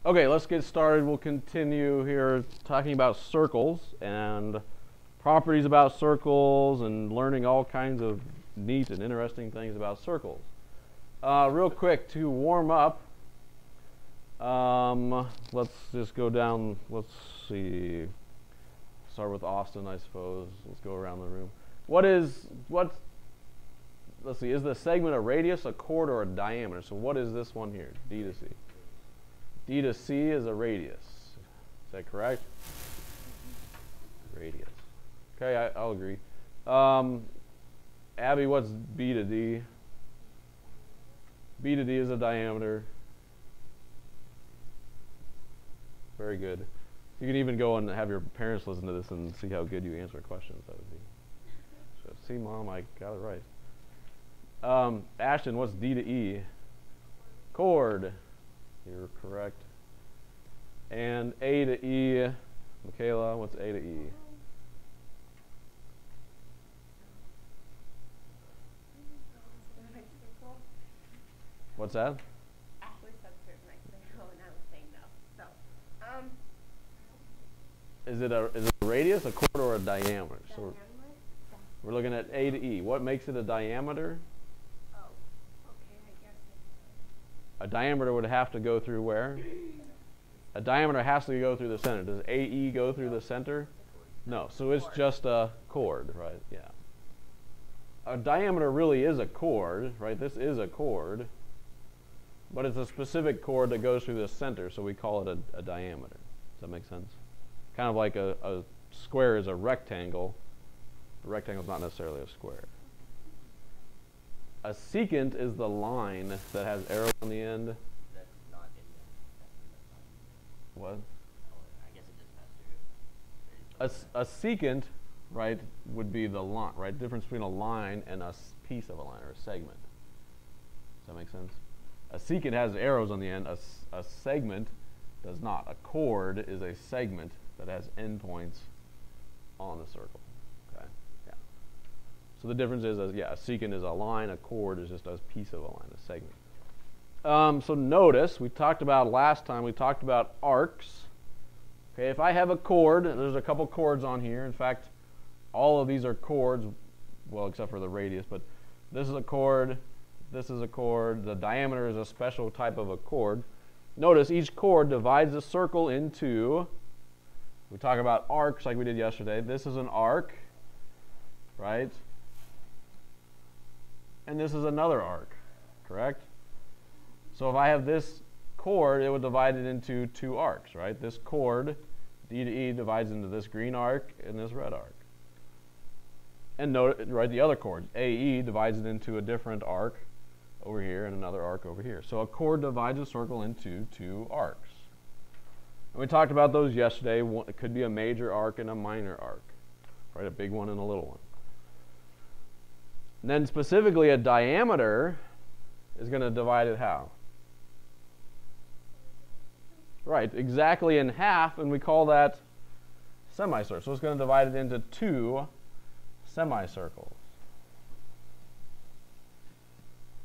Okay, let's get started. We'll continue here talking about circles and properties about circles and learning all kinds of neat and interesting things about circles. Real quick, to warm up, let's just go down. Let's see. Start with Austin, I suppose. Let's go around the room. Let's see, is the segment a radius, a chord, or a diameter? So what is this one here, D to C? D to C is a radius. Is that correct? Radius. Okay, I'll agree. Abby, what's B to D? B to D is a diameter. Very good. You can even go and have your parents listen to this and see how good you answer questions. That would be. So, see, Mom, I got it right. Ashton, what's D to E? Chord. You're correct. And A to E, Michaela, what's A to E? What's that? Ashley said certain circle, and I was saying no. So, Is it a radius, a chord, or a diameter? So we're looking at A to E. What makes it a diameter? oh, okay, I guess A diameter would have to go through where? A diameter has to go through the center. Does AE go through the center? No, so it's just a chord, right? Yeah. A diameter really is a chord, right? This is a chord, but it's a specific chord that goes through the center, so we call it a diameter. Does that make sense? Kind of like a square is a rectangle. A rectangle is not necessarily a square. A secant is the line that has arrows on the end. That's not in the. What? I guess it just has to. A secant, right, would be the line, right? Difference between a line and a piece of a line or a segment. Does that make sense? A secant has arrows on the end. A segment does not. A chord is a segment that has endpoints on the circle. Okay. Yeah. So the difference is, a secant is a line. A chord is just a piece of a line, a segment. So notice we talked about last time. We talked about arcs. Okay, if I have a chord, there's a couple chords on here. In fact, all of these are chords, well, except for the radius. But this is a chord. This is a chord. The diameter is a special type of a chord. Notice each chord divides the circle into. We talk about arcs like we did yesterday. This is an arc, right? And this is another arc, correct? So if I have this chord, it would divide it into two arcs, right? This chord, D to E, divides into this green arc and this red arc. And note, right, the other chord, AE, divides it into a different arc over here and another arc over here. So a chord divides a circle into two arcs. And we talked about those yesterday. It could be a major arc and a minor arc, right? A big one and a little one. And then specifically a diameter is going to divide it how? Right, exactly in half, and we call that semicircle. So it's going to divide it into two semicircles.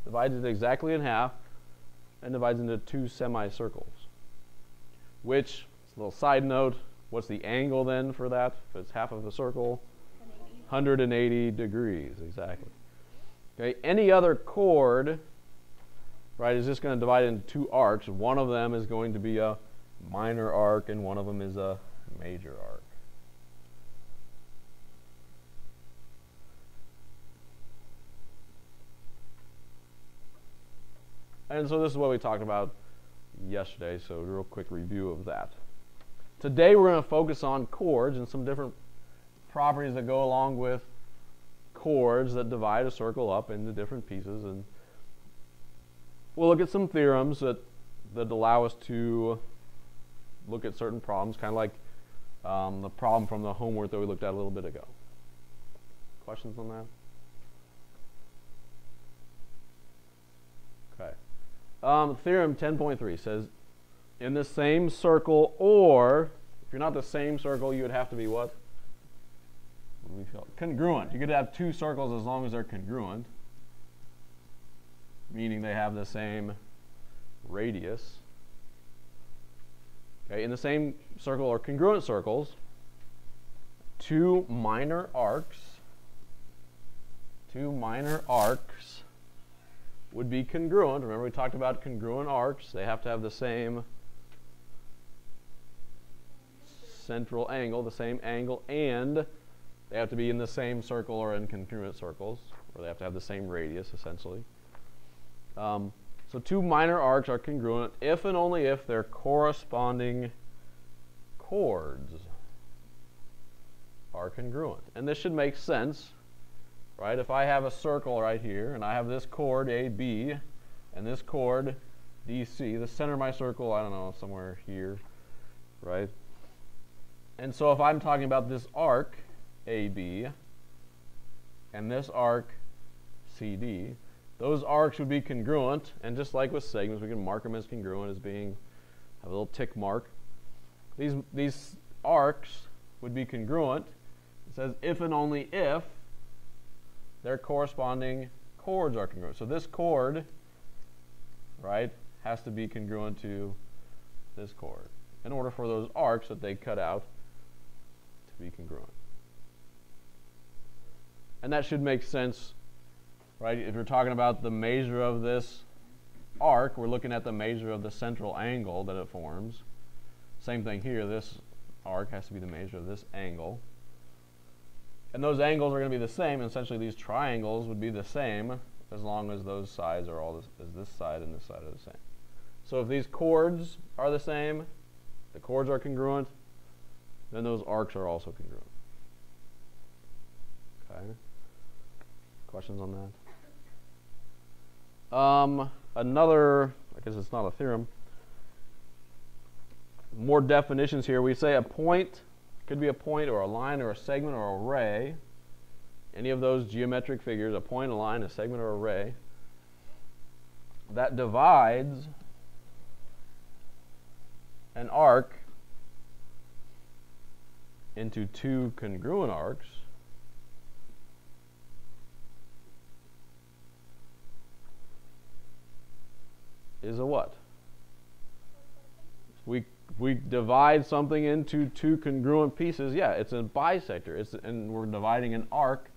Divides it exactly in half and divides into two semicircles. Which, a little side note, what's the angle then for that? If it's half of a circle? 180 degrees, exactly. Okay, any other chord, right, is just going to divide into two arcs. One of them is going to be a minor arc and one of them is a major arc. And so this is what we talked about yesterday, so a real quick review of that. Today we're going to focus on chords and some different properties that go along with chords that divide a circle up into different pieces, and we'll look at some theorems that allow us to look at certain problems, kind of like the problem from the homework that we looked at a little bit ago. Questions on that? Okay. Theorem 10.3 says, in the same circle, or if you're not the same circle, you would have to be what? What do we feel? Congruent. You could have two circles as long as they're congruent, meaning they have the same radius. Okay, in the same circle or congruent circles, two minor arcs would be congruent. Remember we talked about congruent arcs. They have to have the same central angle, the same angle, and they have to be in the same circle or in congruent circles, or they have to have the same radius, essentially. So two minor arcs are congruent if and only if their corresponding chords are congruent. And this should make sense, right? If I have a circle right here, and I have this chord AB, and this chord DC, the center of my circle, I don't know, somewhere here, right? And so if I'm talking about this arc AB, and this arc CD, those arcs would be congruent, and just like with segments, we can mark them as congruent as being, have a little tick mark. These arcs would be congruent. It says if and only if their corresponding chords are congruent. So this chord, right, has to be congruent to this chord in order for those arcs that they cut out to be congruent. And that should make sense, right? If you're talking about the measure of this arc, we're looking at the measure of the central angle that it forms. Same thing here. This arc has to be the measure of this angle. And those angles are going to be the same. Essentially, these triangles would be the same as long as those sides are all this side and this side are the same. So if these chords are the same, the chords are congruent, then those arcs are also congruent. Okay. Questions on that? Another, I guess it's not a theorem. More definitions here. We say a point could be a point or a line or a segment or a ray. Any of those geometric figures, a point, a line, a segment, or a ray, that divides an arc into two congruent arcs is a what? We divide something into two congruent pieces. Yeah, it's a bisector. And we're dividing an arc,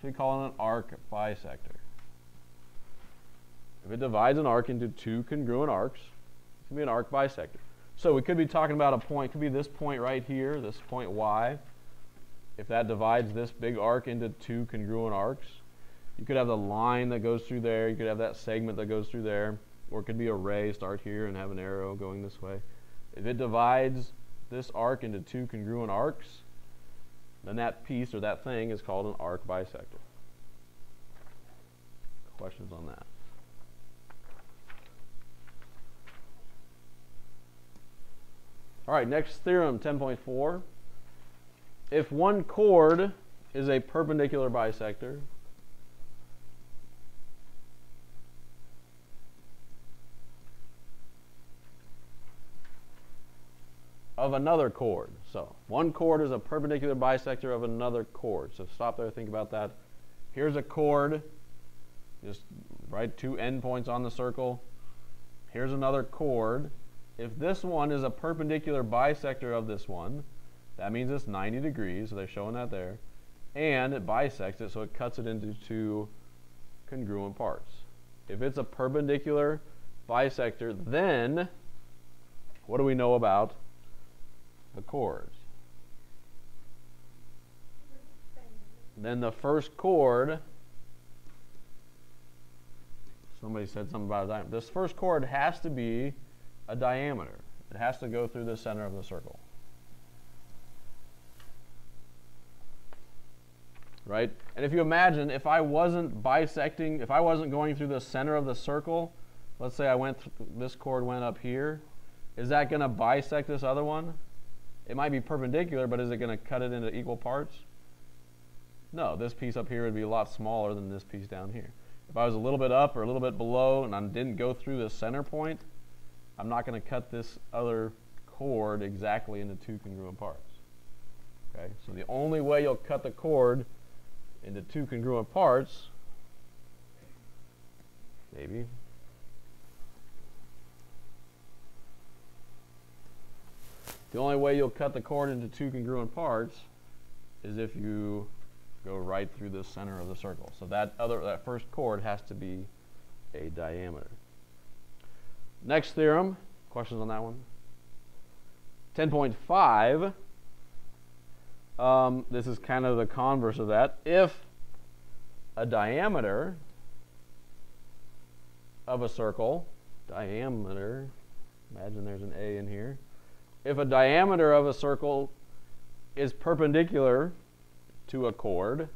so we call it an arc bisector. If it divides an arc into two congruent arcs, it can be an arc bisector. So we could be talking about a point. It could be this point right here, this point Y. If that divides this big arc into two congruent arcs, you could have the line that goes through there. You could have that segment that goes through there. Or it could be a ray, start here and have an arrow going this way. If it divides this arc into two congruent arcs, then that piece or that thing is called an arc bisector. Questions on that? All right, next theorem, 10.4. If one chord is a perpendicular bisector, of another chord. So one chord is a perpendicular bisector of another chord. So stop there, think about that. Here's a chord, just right, two endpoints on the circle. Here's another chord. If this one is a perpendicular bisector of this one, that means it's 90 degrees, so they're showing that there. And it bisects it, so it cuts it into two congruent parts. If it's a perpendicular bisector, then what do we know about the chords? Then the first chord, somebody said something about a diameter. This first chord has to be a diameter. It has to go through the center of the circle. Right? And if you imagine, if I wasn't bisecting, if I wasn't going through the center of the circle, let's say this chord went up here, is that going to bisect this other one? It might be perpendicular, but is it going to cut it into equal parts? No, this piece up here would be a lot smaller than this piece down here. If I was a little bit up or a little bit below and I didn't go through the center point, I'm not going to cut this other chord exactly into two congruent parts. Okay, so the only way you'll cut the chord into two congruent parts, The only way you'll cut the chord into two congruent parts is if you go right through the center of the circle. So that first chord has to be a diameter. Next theorem, questions on that one? 10.5, this is kind of the converse of that. If a diameter of a circle, diameter, imagine there's an A in here. If a diameter of a circle is perpendicular to a chord,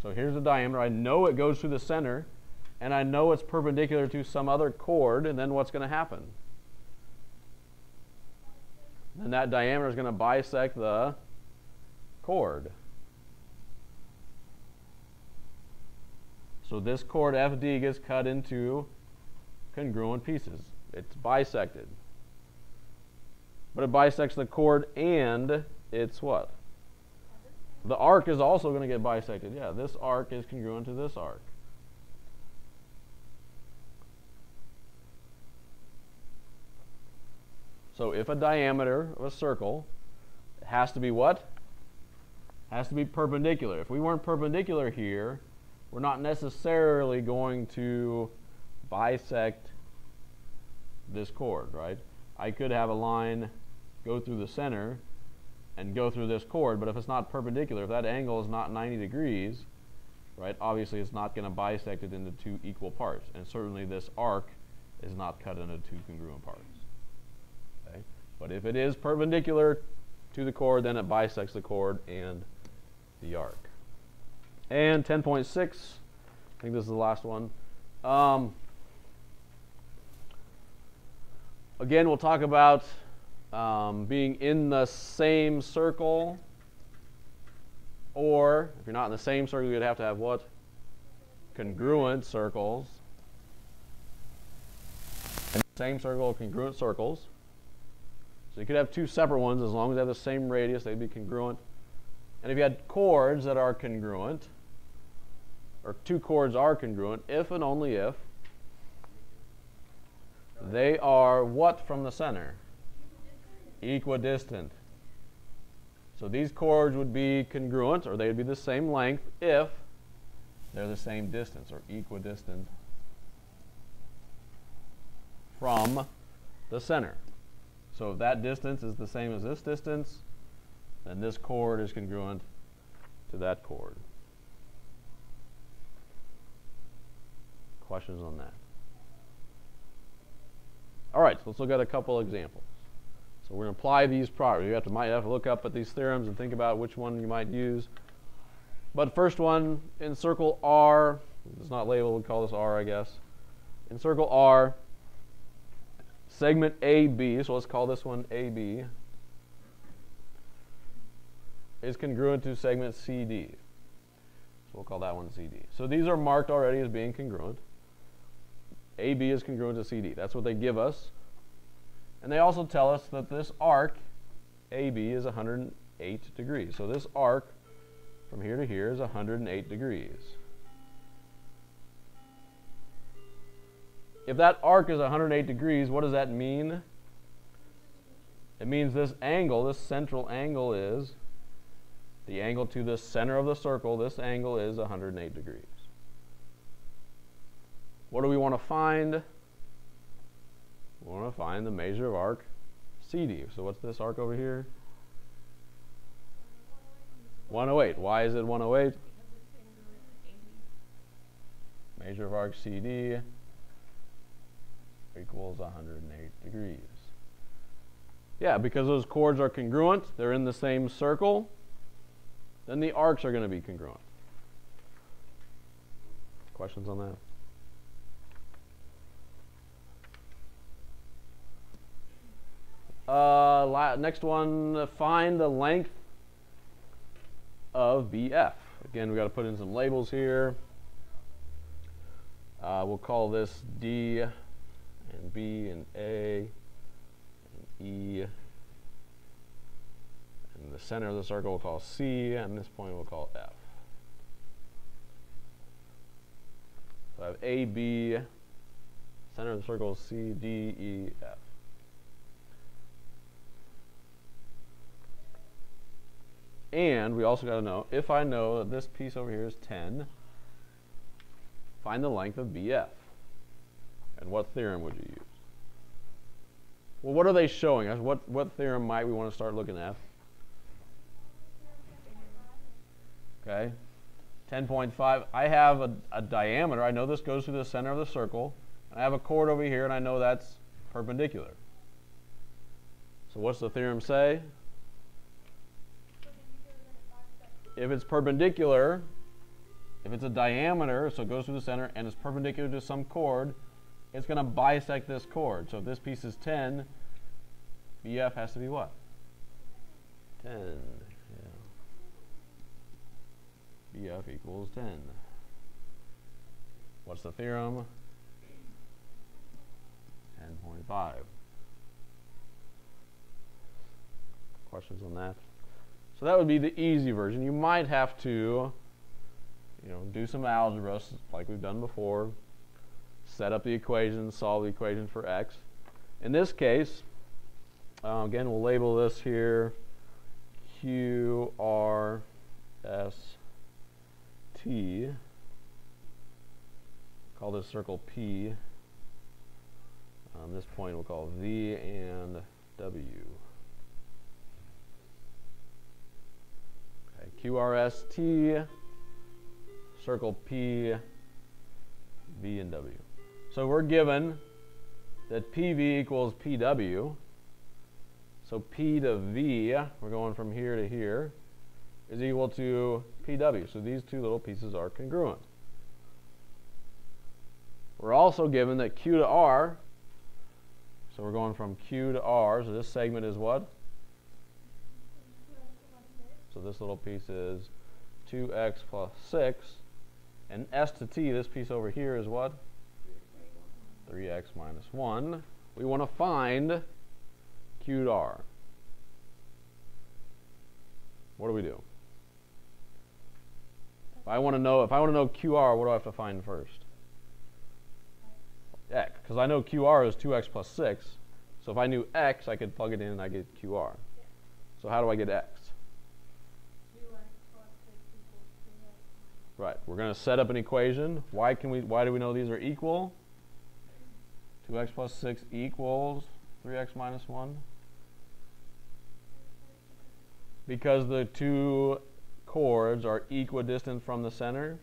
so here's the diameter, I know it goes through the center, and I know it's perpendicular to some other chord, and then what's going to happen? Then that diameter is going to bisect the chord. So this chord FD gets cut into congruent pieces. It's bisected. But it bisects the chord and it's what? The arc is also going to get bisected. Yeah, this arc is congruent to this arc. So if a diameter of a circle, it has to be what? It has to be perpendicular. If we weren't perpendicular here, we're not necessarily going to bisect this chord, right? I could have a line go through the center and go through this chord, but if it's not perpendicular, if that angle is not 90 degrees, right, obviously it's not going to bisect it into two equal parts. And certainly this arc is not cut into two congruent parts. Okay? But if it is perpendicular to the chord, then it bisects the chord and the arc. And 10.6, I think this is the last one. Again, we'll talk about being in the same circle, or if you're not in the same circle, you'd have to have what? Congruent circles. In the same circle, congruent circles. So you could have two separate ones as long as they have the same radius, they'd be congruent. And if you had chords that are congruent, or two chords are congruent, if and only if they are what from the center? Equidistant. So these chords would be congruent, or they would be the same length if they're the same distance, or equidistant from the center. So if that distance is the same as this distance, then this chord is congruent to that chord. Questions on that? All right, so let's look at a couple examples. So we're going to apply these properties. You might have to look up at these theorems and think about which one you might use. But first one, in circle R, it's not labeled, we'll call this R, I guess. In circle R, segment AB, so let's call this one AB, is congruent to segment CD. So we'll call that one CD. So these are marked already as being congruent. AB is congruent to CD. That's what they give us. And they also tell us that this arc, AB, is 108 degrees. So this arc from here to here is 108 degrees. If that arc is 108 degrees, what does that mean? It means this angle, this central angle, is the angle to the center of the circle. This angle is 108 degrees. What do we want to find? We want to find the measure of arc CD. So what's this arc over here? 108. Why is it 108? Measure of arc CD equals 108 degrees. Yeah, because those chords are congruent, they're in the same circle, then the arcs are going to be congruent. Questions on that? Next one, find the length of BF. Again, we got to put in some labels here. We'll call this D and B and A and E. And the center of the circle we'll call C, and this point we'll call F. So I have A, B, center of the circle is C, D, E, F. And we also got to know, if I know that this piece over here is 10, find the length of BF. And what theorem would you use? Well, what are they showing us? What theorem might we want to start looking at? Okay. 10.5. I have a diameter. I know this goes through the center of the circle. I have a chord over here, and I know that's perpendicular. So what's the theorem say? If it's perpendicular, if it's a diameter, so it goes through the center, and it's perpendicular to some chord, it's going to bisect this chord. So if this piece is 10, BF has to be what? 10. Yeah. BF equals 10. What's the theorem? 10.5. Questions on that? So that would be the easy version. You might have to, do some algebra like we've done before. Set up the equation, solve the equation for x. In this case, again, we'll label this here QRST. Call this circle P. This point we'll call V and W. Okay, QRST, circle P, V and W. So we're given that PV equals PW. So P to V, we're going from here to here, is equal to PW. So these two little pieces are congruent. We're also given that Q to R, so we're going from Q to R, so this segment is what? So this little piece is 2x plus 6. And S to T, this piece over here is what? 3x minus 1. We want to find Q to R. What do we do? If I want to know QR, what do I have to find first? X, because I know QR is 2x plus 6. So if I knew x, I could plug it in and I get QR. Yeah. So how do I get x? 2x plus 6 equals 3x. Right. We're going to set up an equation. Why do we know these are equal? 2x plus 6 equals 3x minus 1. Because the two chords are equidistant from the center,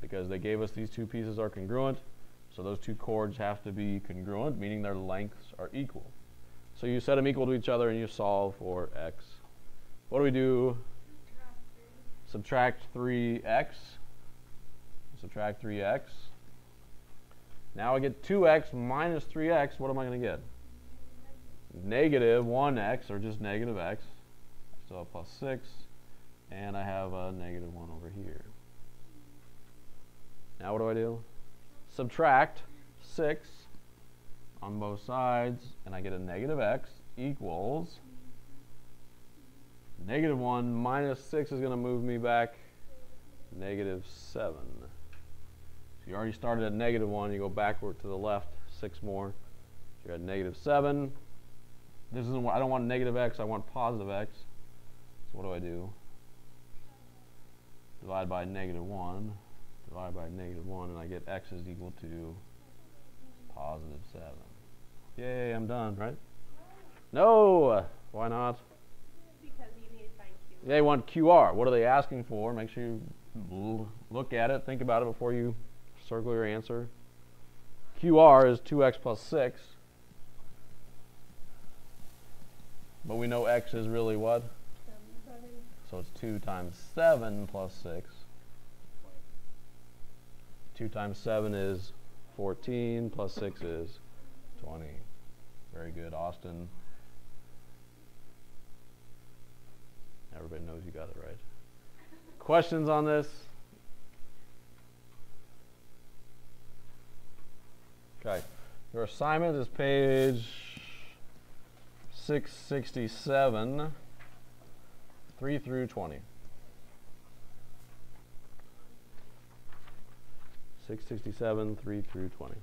because they gave us these two pieces are congruent, so those two chords have to be congruent, meaning their lengths are equal. So you set them equal to each other and you solve for x. What do we do? Subtract 3x. Subtract 3x. Now I get 2x minus 3x. What am I going to get? Negative 1x, or just negative x. So plus 6. And I have a negative 1 over here. Now what do? Subtract 6 on both sides, and I get a negative x equals negative 1 minus 6 is going to move me back negative 7. So you already started at negative 1, you go backward to the left 6 more. So you're at negative 7. This isn't what I don't want negative x, I want positive x. So what do? Divide by negative 1. Divide by negative 1, and I get x is equal to positive 7. Yay, I'm done, right? No! Why not? Because you need to find Q. They want QR. What are they asking for? Make sure you look at it, think about it before you circle your answer. QR is 2x plus 6. But we know x is really what? 7. So it's 2 times 7 plus 6. 2 times 7 is 14, plus 6 is 20. Very good, Austin. Everybody knows you got it right. Questions on this? Okay. Your assignment is page 667, 3 through 20. 667, 3 through 20.